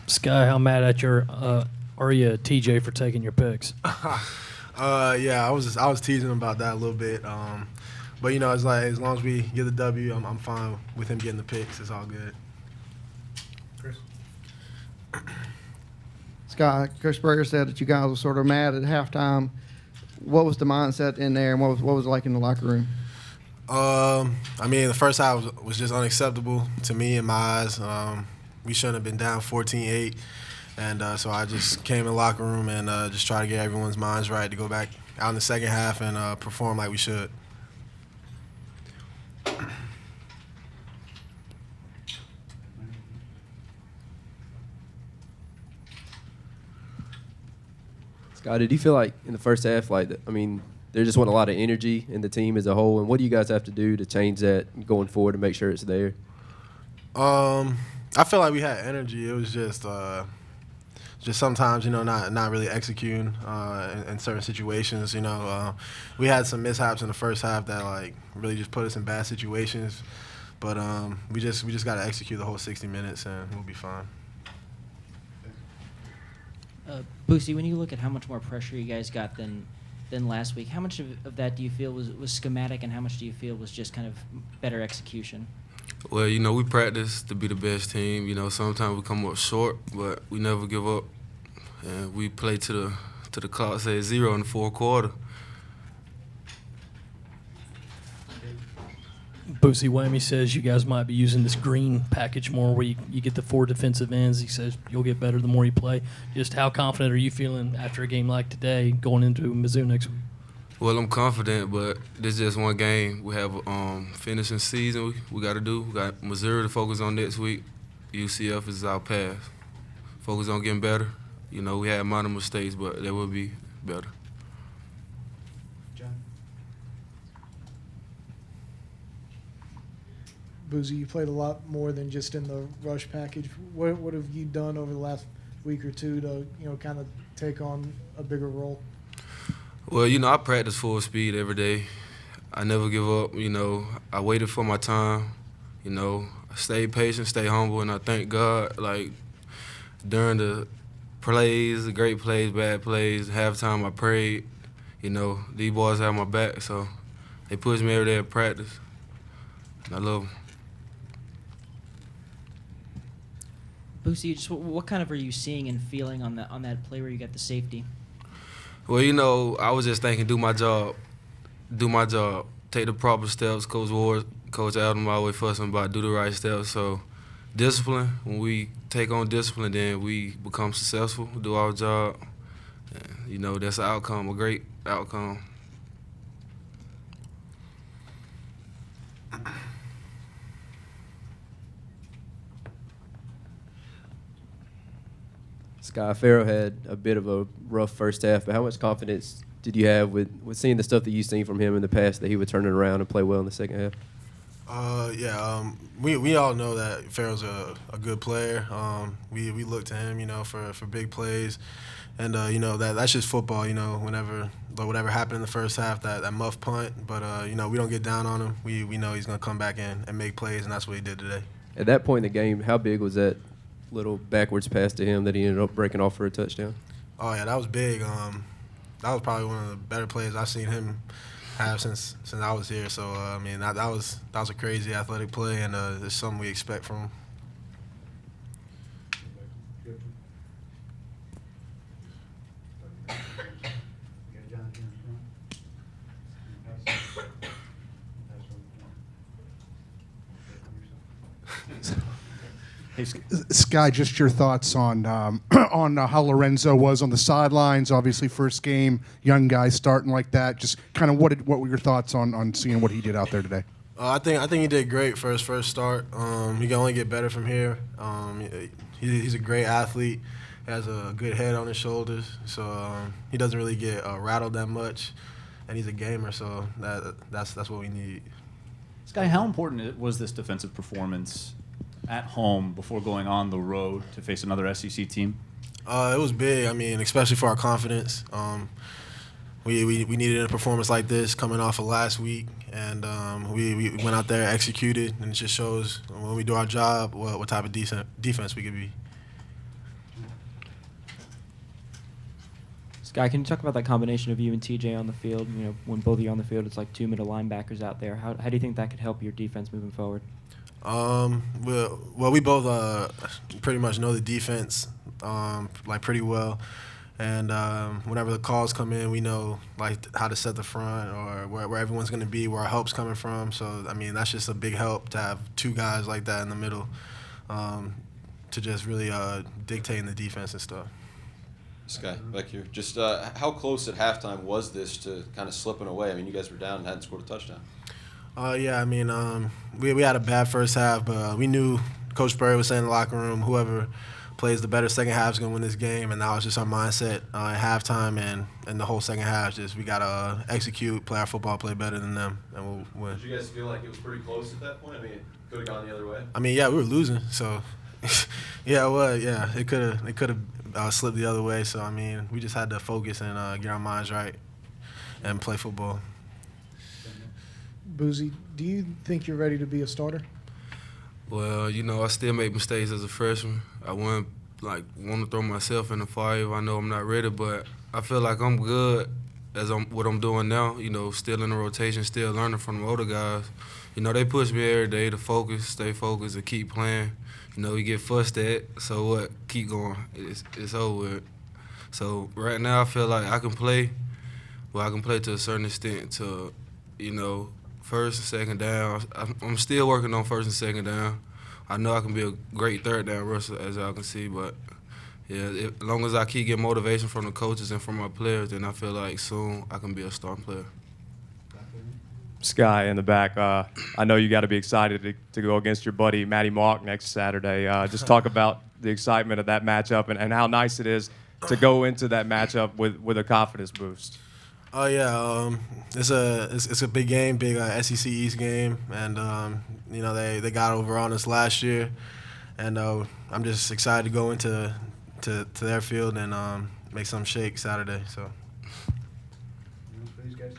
Sky, how mad at are you at TJ for taking your picks? Yeah, I was teasing him about that a little bit. But it's like as long as we get the W, I'm fine with him getting the picks. It's all good. Chris? Scott, Coach Berger said that you guys were sort of mad at halftime. What was the mindset in there, and what was it like in the locker room? I mean, the first half was just unacceptable to me in my eyes. We shouldn't have been down 14-8, and so I just came in the locker room and just tried to get everyone's minds right to go back out in the second half and perform like we should. Scott, did you feel like in the first half, there just wasn't a lot of energy in the team as a whole, and what do you guys have to do to change that going forward to make sure it's there? I feel like we had energy. It was just sometimes, not really executing in certain situations. We had some mishaps in the first half that really just put us in bad situations, but we just got to execute the whole 60 minutes and we'll be fine. Boosie, when you look at how much more pressure you guys got than last week, how much of that do you feel was schematic, and how much do you feel was just kind of better execution? Well, we practice to be the best team. Sometimes we come up short, but we never give up, and we play to the clock says 0 in the fourth quarter. Boosie Whammy says you guys might be using this green package more where you get the 4 defensive ends. He says you'll get better the more you play. Just how confident are you feeling after a game like today going into Mizzou next week? Well, I'm confident, but this is just one game. We have finishing season we got to do. We got Missouri to focus on next week. UCF is our path. Focus on getting better. We had minor mistakes, but they will be better. Boosie, you played a lot more than just in the rush package. What have you done over the last week or two to kind of take on a bigger role? Well, I practice full speed every day. I never give up. I waited for my time. I stayed patient, stay humble, and I thank God. During the plays, the great plays, bad plays, halftime, I prayed. These boys have my back, so they push me every day at practice. I love them. Boosie, just what kind of are you seeing and feeling on that play where you got the safety? Well, I was just thinking, do my job, take the proper steps. Coach Ward, Coach Adam always fussing about do the right steps. So discipline, when we take on discipline, then we become successful, do our job. And, that's an outcome, a great outcome. Sky, Farrell had a bit of a rough first half, but how much confidence did you have with seeing the stuff that you've seen from him in the past that he would turn it around and play well in the second half? We all know that Farrell's a good player. We look to him, for big plays, and that's just football. Whatever happened in the first half, that muff punt, but we don't get down on him. We know he's gonna come back in and make plays, and that's what he did today. At that point in the game, how big was that little backwards pass to him that he ended up breaking off for a touchdown? Oh yeah, that was big. That was probably one of the better plays I've seen him have since I was here. So that was a crazy athletic play, and it's something we expect from him. Hey, Sky, just your thoughts on how Lorenzo was on the sidelines. Obviously, first game, young guy starting like that. Just kind of what were your thoughts on seeing what he did out there today? I think he did great for his first start. He can only get better from here. He's a great athlete. He has a good head on his shoulders, so he doesn't really get rattled that much, and he's a gamer. So that's what we need. Sky, how important was this defensive performance at home before going on the road to face another SEC team? It was big. Especially for our confidence. We needed a performance like this coming off of last week, and we went out there, executed, and it just shows when we do our job what type of defense we could be. Sky, can you talk about that combination of you and TJ on the field? You know, when both of you are on the field, it's like 2 middle linebackers out there. How do you think that could help your defense moving forward? Well, we both pretty much know the defense like pretty well, and whenever the calls come in, we know like how to set the front or where everyone's going to be, where our help's coming from. So I mean, that's just a big help to have two guys like that in the middle to just really dictate the defense and stuff. Sky, back here. Just how close at halftime was this to kind of slipping away? I mean, you guys were down and hadn't scored a touchdown. Yeah, I mean, we had a bad first half, but we knew Coach Spurrier was saying in the locker room, whoever plays the better second half is going to win this game, and that was just our mindset at halftime and the whole second half. Just we got to execute, play our football, play better than them, and we'll win. Did you guys feel like it was pretty close at that point? I mean, it could have gone the other way. I mean, yeah, we were losing, so yeah, it was. Yeah, it could have slipped the other way. So I mean, we just had to focus and get our minds right and play football. Boosie, do you think you're ready to be a starter? Well, you know, I still make mistakes as a freshman. I want to throw myself in the fire if I know I'm not ready, but I feel like I'm good what I'm doing now. You know, still in the rotation, still learning from the older guys. You know, they push me every day to stay focused, and keep playing. You know, you get fussed at, so what? Keep going. It's over with. So right now I feel like I can play, but I can play to a certain extent to, you know, first and second down. I'm still working on first and second down. I know I can be a great third down rusher, as y'all can see, but yeah, as long as I keep getting motivation from the coaches and from my players, then I feel like soon I can be a starting player. Sky in the back. I know you got to be excited to go against your buddy Matty Mock next Saturday. Just talk about the excitement of that matchup and how nice it is to go into that matchup with a confidence boost. Oh yeah, it's a big game, big SEC East game, and you know they got over on us last year, and I'm just excited to go into their field and make some shake Saturday. So. These guys.